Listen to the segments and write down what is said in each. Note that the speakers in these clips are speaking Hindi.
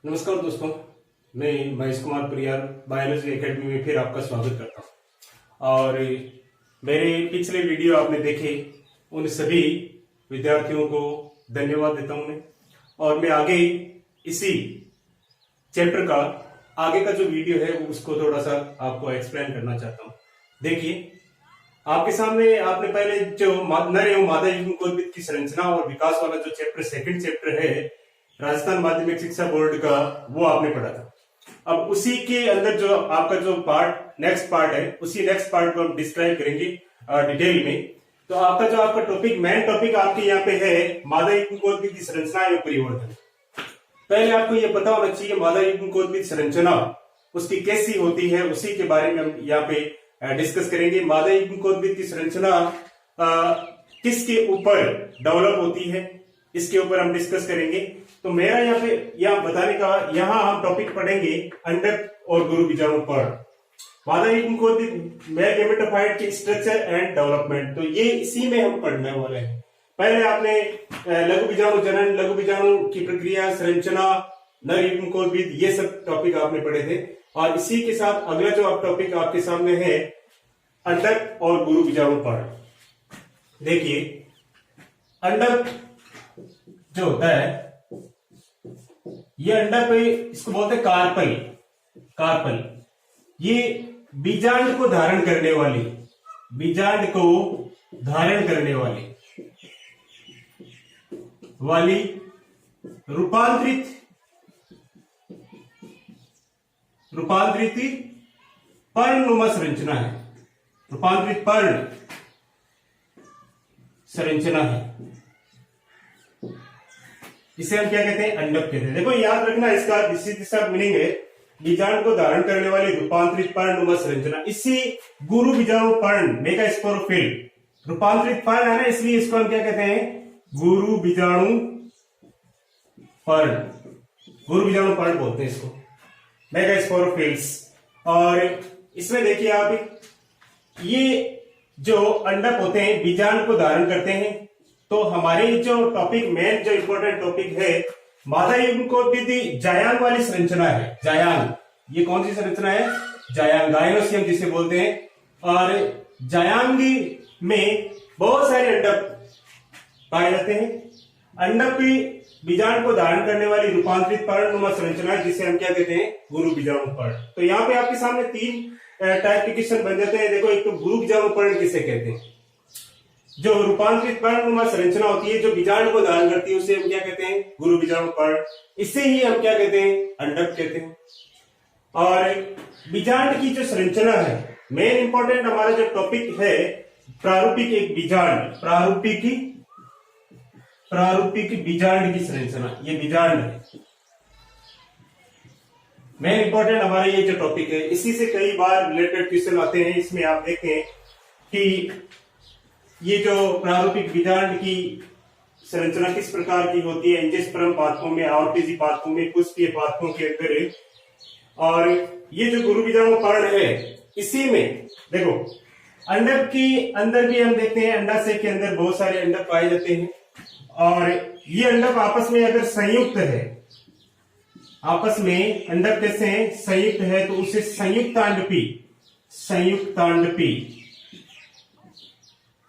नमस्कार दोस्तों, मैं महेश कुमार परियार बायोलॉजी एकेडमी में फिर आपका स्वागत करता हूं। और मेरे पिछले वीडियो आपने देखे, उन सभी विद्यार्थियों को धन्यवाद देता हूं मैं। और मैं आगे इसी चैप्टर का आगे का जो वीडियो है उसको थोड़ा सा आपको एक्सप्लेन करना चाहता हूं। देखिए, आपके सामने आपने पहले जो नर एवं मादा युग्मकोद्भिद की संरचना और विकास वाला जो चैप्टर सेकंड चैप्टर है राजस्थान माध्यमिक शिक्षा बोर्ड का, वो आपने पढ़ा था। अब उसी के अंदर जो आपका जो नेक्स्ट पार्ट है, उसी नेक्स्ट पार्ट को हम डिस्क्राइब करेंगे डिटेल में। तो आपका टॉपिक, मेन टॉपिक आपके यहाँ पे है मादा युग्मकोद्भिद की संरचना एवं परिवर्तन। पहले आपको ये पता होना चाहिए मादा युग्मकोद्भिद संरचना उसकी कैसी होती है, उसी के बारे में हम यहाँ पे डिस्कस करेंगे। मादा युग्मकोद्भिद की संरचना किसके ऊपर डेवलप होती है, इसके ऊपर हम डिस्कस करेंगे। तो मेरा यहाँ बताने का, यहाँ हम टॉपिक पढ़ेंगे अंडक और गुरु बीजाणु पर्ण, मादा युग्मकोद्भिद मेल गेमेटोफाइट के स्ट्रक्चर एंड डेवलपमेंट। तो ये इसी में हम पढ़ने वाले हैं। पहले आपने लघु बीजाणु जनन, लघु बीजाणु की प्रक्रिया, संरचना, नर युग्मकोद्भिद, ये सब टॉपिक आपने पढ़े थे। और इसी के साथ अगला जो टॉपिक आपके सामने है अंडक और गुरु बीजाणु पर्ण। देखिए, अंडक जो होता है, ये अंडक पे इसको बोलते हैं कार्पल। ये बीजांड को धारण करने वाली रूपांतरित पर्णनुमा संरचना है। रूपांतरित पर्ण संरचना है, इसे हम क्या कहते हैं? अंडक कहते हैं। देखो, याद रखना, इसका मीनिंग है बीजाणु को धारण करने वाली रूपांतरित पर्णनुमा संरचना। इसी गुरु बीजाणु पर्ण, मेगास्पोरोफिल, रूपांतरित पर्ण है ना, इसलिए इसको हम क्या कहते हैं? गुरु बीजाणु पर्ण बोलते हैं इसको, मेगास्पोरोफिल्स। और इसमें देखिए आप, ये जो अंडक होते हैं बीजाणु को धारण करते हैं। तो हमारे जो टॉपिक, मेन जो इंपॉर्टेंट टॉपिक है, मादा युग्मकोद्भिद जायांग वाली संरचना है। जायांग, ये कौन सी संरचना है? जायांग, गायनोसियम जिसे बोलते हैं। और जायांग में बहुत सारे अंडक पाए जाते हैं। अंडक भी बीजाणु को धारण करने वाली रूपांतरित पर्णनुमा संरचना, जिसे हम क्या कहते हैं? गुरु बीजाणु पर्ण। तो यहाँ पे आपके सामने तीन टाइप के क्वेश्चन बन जाते हैं। देखो, एक तो गुरु बीजाणु पर्ण किसे कहते हैं? जो रूपांतरित पर्णनुमा संरचना होती है, जो बीजाणु को धारण करती है, उसे हम क्या कहते हैं? गुरु बीजाणु पर्ण। इसे ही हम क्या कहते हैं? अंडक कहते हैं। और बीजांड की जो संरचना है, मेन इंपॉर्टेंट हमारा जो टॉपिक है, प्रारूपिक एक बीजांड, प्रारूपिक बीजांड की संरचना, ये बीजांड है। मेन इंपॉर्टेंट हमारा ये जो टॉपिक है, इसी से कई बार रिलेटेड क्वेश्चन आते हैं। इसमें आप देखें कि ये जो प्रारूपिक बीजांड की संरचना किस प्रकार की होती है, एंजियोस्पर्म पादपों में, आवर्तीय पादपों में, पुष्पीय पादपों के अंदर। और ये जो गुरु बीजाणु पर्ण है, इसी में देखो, अंडक के अंदर भी हम देखते हैं, अंडाशय के अंदर बहुत सारे अंडक पाए जाते हैं। और ये अंडक आपस में अगर संयुक्त है, आपस में अंडक कैसे हैं? संयुक्त है, तो उसे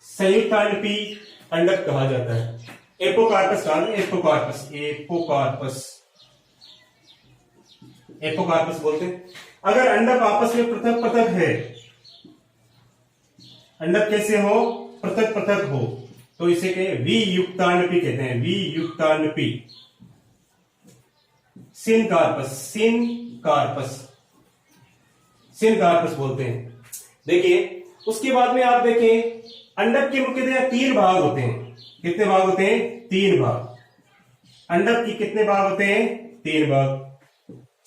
संयुक्तांडपी अंडक कहा जाता है। एपोकार्पस बोलते हैं। अगर अंडक आपस में पृथक पृथक है, अंडक कैसे हो? पृथक पृथक हो, तो इसे वियुक्तांडपी कहते हैं। वियुक्तांडपी, सिनकार्पस बोलते हैं। देखिए, उसके बाद में आप देखें, अंडक के मुख्यतः 3 भाग होते हैं। कितने भाग होते हैं? 3 भाग। अंडक की कितने भाग होते हैं? 3 भाग।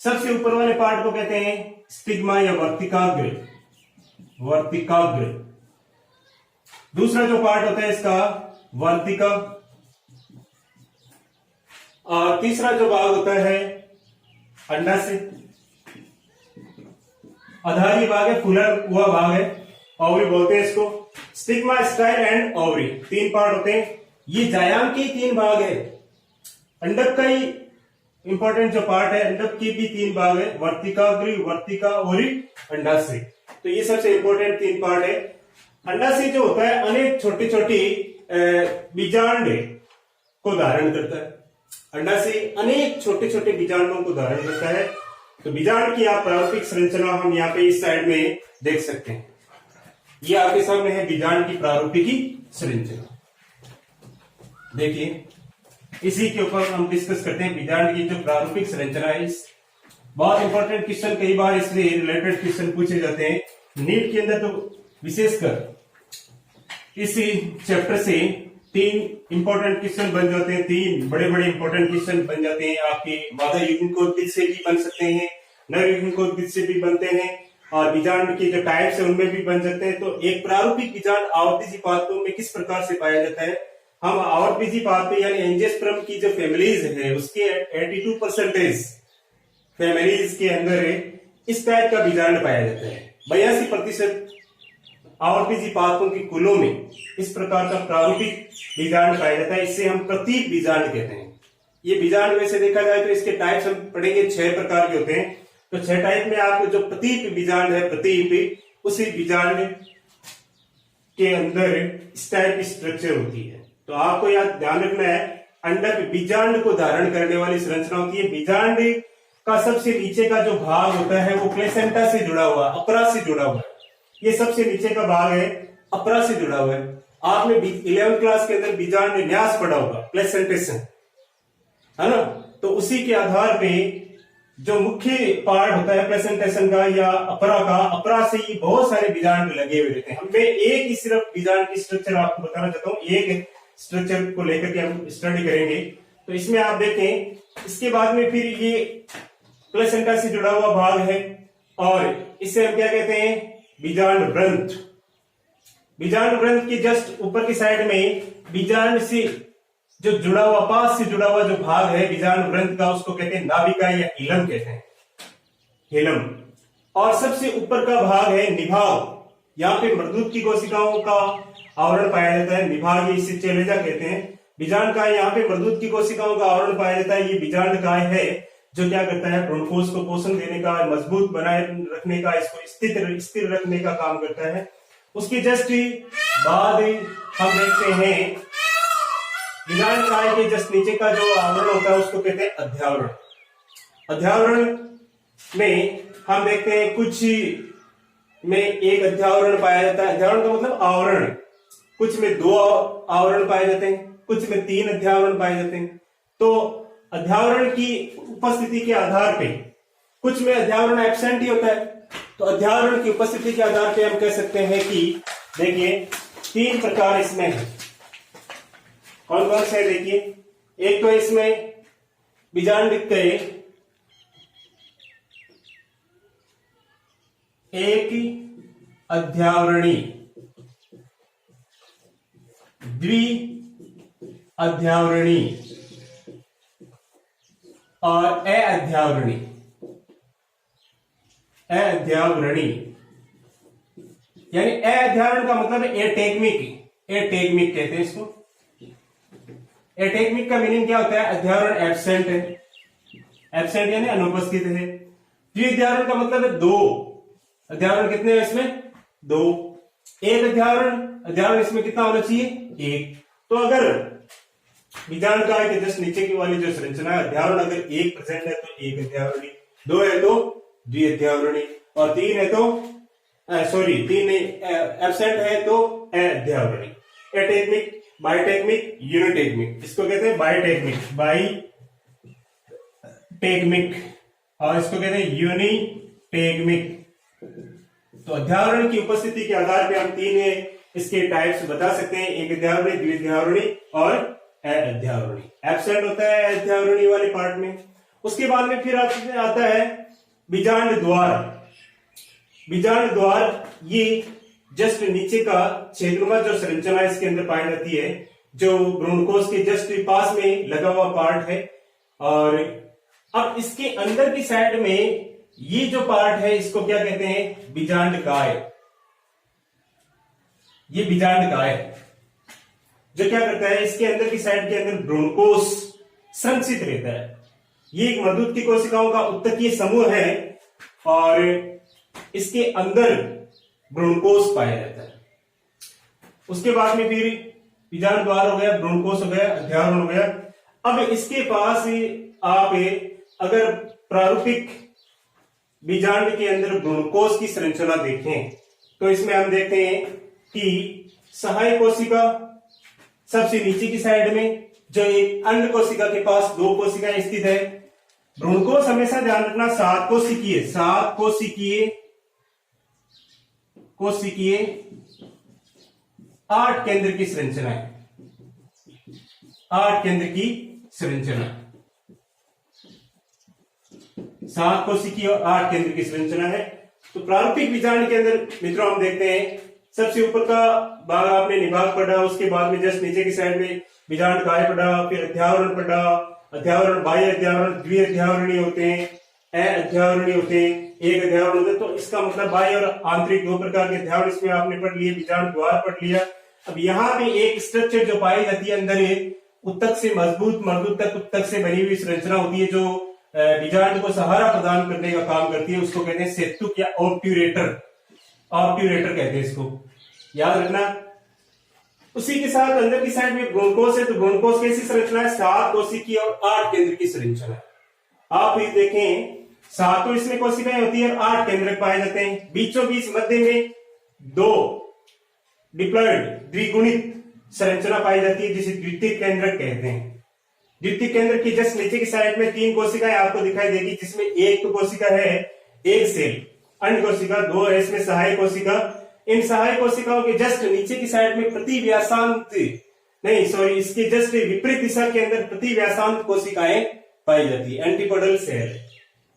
सबसे ऊपर वाले पार्ट को कहते हैं स्टिग्मा या वर्तिकाग्र। दूसरा जो पार्ट होता है इसका, वर्तिका। और तीसरा जो भाग होता है अंडाशय, आधारी भाग है, फूला हुआ भाग है, ओवरी बोलते हैं इसको। Stigma, style and ovary, 3 part होते हैं। ये जायांग के 3 भाग है। अंडक का ही इंपॉर्टेंट जो पार्ट है, अंडक की भी 3 भाग है, वर्तिकाग्र, वर्तिका और अंडाशय। तो ये सबसे इंपॉर्टेंट 3 पार्ट है। अंडाशय जो होता है अनेक छोटी छोटी बीजांड को धारण करता है। अंडाशय अनेक छोटे छोटे बीजांडों को धारण करता है। तो बीजांड की आप प्रारूपिक संरचना हम यहाँ पे इस साइड में देख सकते हैं। ये आपके सामने है बीजांड की प्रारूपिकी संरचना। देखिए, इसी के ऊपर हम डिस्कस करते हैं बीजांड की जो प्रारूपिक संरचना है। इस बहुत इंपॉर्टेंट क्वेश्चन, कई बार इसलिए रिलेटेड क्वेश्चन पूछे जाते हैं नीट के अंदर। तो विशेषकर इसी चैप्टर से 3 इंपॉर्टेंट क्वेश्चन बन जाते हैं। 3 बड़े बड़े इंपॉर्टेंट क्वेश्चन बन जाते हैं। आपके बाधा युग्मकोद्भिद से भी बन सकते हैं, नर युग्मकोद्भिद से भी बनते हैं, और बीजांड के जो टाइप्स है उनमें भी बन सकते हैं। तो एक प्रारूपिक बीजांड आवर्तबीजी पादपों में किस प्रकार से पाया जाता है? हम आवर्तबीजी पादप यानी एंजियोस्पर्म की जो फैमिलीज है उसके 82% फैमिलीज के अंदर इस टाइप का बीजांड पाया जाता है। 82% आवर्तबीजी पादपों की कुलों में इस प्रकार का प्रारूपिक बीजांड पाया जाता है। इससे हम प्रतीप बीजांड कहते हैं। ये बीजांड वैसे देखा जाए तो इसके टाइप्स हम पढ़ेंगे 6 प्रकार के होते हैं। तो 6 टाइप में आपको जो प्रतीप बीजांड है, प्रतीप उसी बीजांड के अंदर इस टाइप की स्ट्रक्चर होती है। तो आपको याद ध्यान रखना है, अंडक बीजांड को धारण करने वाली संरचना होती है। बीजांड का सबसे नीचे का जो भाग होता है वो प्लेसेंटा से जुड़ा हुआ, अपरा से जुड़ा हुआ है। ये सबसे नीचे का भाग है, अपरा से जुड़ा हुआ है। आपने 11th क्लास के अंदर बीजांड न्यास पढ़ा होगा, प्लेसेंटेशन, है ना? तो उसी के आधार पे जो मुख्य पार्ट होता है प्रेजेंटेशन का या अपरा का, अपरा से ही बहुत सारे बीजांड लगे हुए रहते हैं। मैं एक ही सिर्फ बीजांड की स्ट्रक्चर आपको बताना चाहता हूँ, एक स्ट्रक्चर को लेकर के हम स्टडी करेंगे। तो इसमें आप देखें, इसके बाद में फिर ये प्लेसेंटा से जुड़ा हुआ भाग है, और इसे हम क्या कहते हैं? बीजांड ग्रंथ। बीजांड ग्रंथ के जस्ट ऊपर की साइड में बीजांड से जो जुड़ा हुआ, पास से जुड़ा हुआ जो भाग है बीजांड ग्रंथ का, उसको कहते हैं नाभिका या हिलम कहते हैं, हिलम। और सबसे ऊपर का भाग है निभाग। यहाँ पे मृदुत की कोशिकाओं का आवरण पाया जाता है, निभाग, इसे चेलेजा कहते हैं। बीजांड काय यहाँ पे मृदुत की कोशिकाओं का आवरण पाया जाता है। ये बीजांड काय है जो क्या करता है? भ्रूणकोश को पोषण देने का, मजबूत बनाए रखने का, इसको स्थिर रखने का काम करता है। उसके जस्ट बाद हम देखते हैं बीजांड काय के जस्ट नीचे का जो आवरण होता है उसको कहते हैं अध्यावरण। अध्यावरण में हम देखते हैं कुछ में एक अध्यावरण पाया जाता है। अध्यावरण का मतलब आवरण। कुछ में 2 आवरण पाए जाते हैं, कुछ में 3 अध्यावरण पाए जाते हैं। तो अध्यावरण की उपस्थिति के आधार पे कुछ में अध्यावरण एब्सेंट ही होता है। तो अध्यावरण की उपस्थिति के आधार पे हम कह सकते हैं कि देखिए 3 प्रकार इसमें है। कौन कौन से? देखिए, एक तो इसमें बीजांड के एक अध्यावरणी, द्वि अध्यावरणी और अध्यावरणी। अध्यावरणी यानी अध्यावरण का मतलब एटेग्मिक, एटेग्मिक कहते हैं इसको। एटेग्मिक का मीनिंग क्या होता है? अध्यावरण एब्सेंट है, एब्सेंट यानी अनुपस्थित है। द्विअध्यावरण का मतलब है 2 अध्यावरण। कितने हैं इसमें? 2। एक अध्यावरण इसमें कितना होना चाहिए? 1। तो अगर बीजांड काय के जस्ट नीचे की वाली जो संरचना है, अध्यावरण अगर 1 प्रेजेंट है तो 1 अध्यावरणी, 2 है तो द्विअध्यावरणी, और 3 है तो 3 एब्सेंट है तो अध्यावरणी। एटेग्मिक, बायोटेग्मिक, यूनिटेग्मिक, इसको कहते हैं बायोटेग्मिक, बायोटेग्मिक, और इसको कहते हैं यूनिटेग्मिक। तो अध्यावरण की उपस्थिति के आधार पे हम 3 इसके टाइप्स बता सकते हैं, एक अध्यावरणी, द्विअध्यावरणी और अध्यावरणी। एब्सेंट होता है अध्यावरणी वाले पार्ट में। उसके बाद में फिर आता है बीजांड द्वार। बीजांड द्वार ये जस्ट नीचे का क्षेत्रवा जो संरचना इसके अंदर पाई जाती है, जो भ्रूणकोश के जस्ट पास में लगा हुआ पार्ट है। और अब इसके अंदर की साइड में ये जो पार्ट है इसको क्या कहते हैं? बीजांड काय। ये बीजांड काय जो क्या करता है? इसके अंदर की साइड के अंदर भ्रूणकोश संचित रहता है। ये एक मर्दूत कोशिकाओं का उत्तकीय समूह है और इसके अंदर भ्रूणकोश पाया जाता है। उसके बाद में फिर बीजांड द्वार हो गया, भ्रूणकोश हो गया, अध्यावरण हो गया। अब इसके पास आप अगर प्रारूपिक बीजांड के अंदर भ्रूणकोश की संरचना देखें तो इसमें हम देखते हैं कि सहायक कोशिका सबसे नीचे की साइड में, जो एक अंड कोशिका के पास 2 कोशिकाएं स्थित है। भ्रूणकोश हमेशा ध्यान रखना 7 कोशिकीय 8 केंद्र की संरचना है। 8 केंद्र की संरचना, 7 कोशिकीय और 8 केंद्र की संरचना है। तो प्रारूपिक बीजांड के अंदर मित्रों हम देखते हैं सबसे ऊपर का भाग आपने निभाग पढ़ा, उसके बाद में जस्ट नीचे की साइड में बीजांड काय पढ़ा, फिर अध्यावरण पढ़ा। अध्यावरण, बाह्य अध्यावरण, द्विअध्यावरणीय होते हैं, अध्यावरणीय होते हैं, एक अध्यावरण होते हैं। तो इसका मतलब बाह्य और आंतरिक 2 प्रकार के अध्यावरण इसमें आपने पढ़ लिए, बीजांड द्वार पढ़ लिया। अब यहाँ पे एक स्ट्रक्चर जो पाई जाती है अंदर, उत्तक से मजबूत मर्दूत तक उत्तक से बनी हुई संरचना होती है जो बीजांड को सहारा प्रदान करने का काम करती है, उसको कहते हैं सेतुक या ऑब्ट्यूरेटर। ऑब्ट्यूरेटर कहते हैं इसको, याद रखना। उसी के साथ अंदर की साइड में भ्रूणकोश है, तो भ्रूणकोश कैसी संरचना है? 7 कोशिकीय और 8 केंद्र की संरचना है। आप ये देखें 7 इसमें कोशिकाएं होती है और 8 केंद्र पाए जाते हैं। बीचों बीच मध्य में 2 डिप्लॉयड द्विगुणित संरचना पाई जाती है जिसे द्वितीय केंद्रक कहते हैं। द्वितीय केंद्र की जस्ट नीचे की साइड में 3 कोशिकाएं आपको दिखाई देगी, जिसमें एक तो कोशिका है एक सेल अंड कोशिका, 2 है इसमें सहायक कोशिका। इन सहायक कोशिकाओं के जस्ट नीचे की साइड में प्रति व्यासांत इसके जस्ट विपरीत दिशा के अंदर प्रति व्यासांत कोशिकाएं पाई जाती है, एंटीपोडल सेल।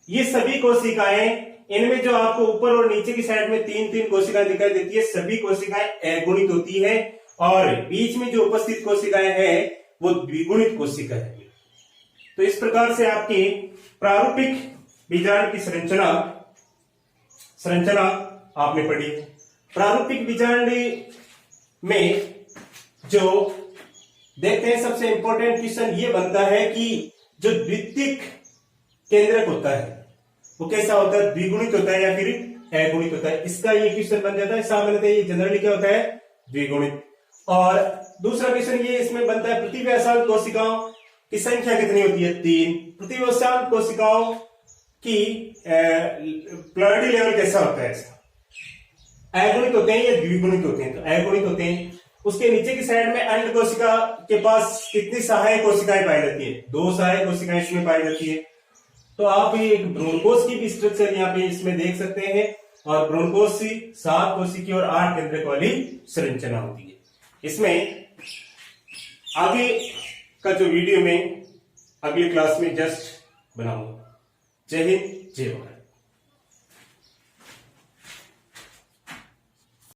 ये सभी कोशिकाएं, इनमें जो आपको ऊपर और नीचे की साइड में 3-3 कोशिकाएं दिखाई देती है, सभी कोशिकाएं अगुणित होती है और बीच में जो उपस्थित कोशिकाएं हैं वो द्विगुणित कोशिका है। तो इस प्रकार से आपकी प्रारूपिक बीजांड की संरचना आपने पढ़ी। प्रारूपिक बीजांड में जो देखते हैं सबसे इंपॉर्टेंट क्वेश्चन ये बनता है कि जो द्वितीयक केंद्रक होता है वो कैसा होता है? द्विगुणित होता है या फिर अगुणित होता है? इसका ये क्वेश्चन बन जाता है। सामान्यतः ये जनरली क्या होता है? द्विगुणित। और दूसरा क्वेश्चन ये इसमें बनता है प्रति व्यासांत कोशिकाओं की संख्या कितनी होती है? 3। प्रति व्यासांत कोशिकाओं की प्लॉयडी लेवल कैसा होता है? इसका अगुणित होते हैं या द्विगुणित होते हैं? तो अगुणित होते हैं। उसके नीचे की साइड में अंड कोशिका के पास कितनी सहायक कोशिकाएं पाई जाती है? 2 सहायक कोशिकाएं इसमें पाई जाती है। तो आप ये एक भ्रूणकोश की भी स्ट्रक्चर यहाँ पे इसमें देख सकते हैं और भ्रूणकोश 7 कोशिकीय और 8 केंद्रक वाली संरचना होती है। इसमें आगे का जो वीडियो में अगली क्लास में जस्ट बनाऊंगा। जय हिंद, जय भारत।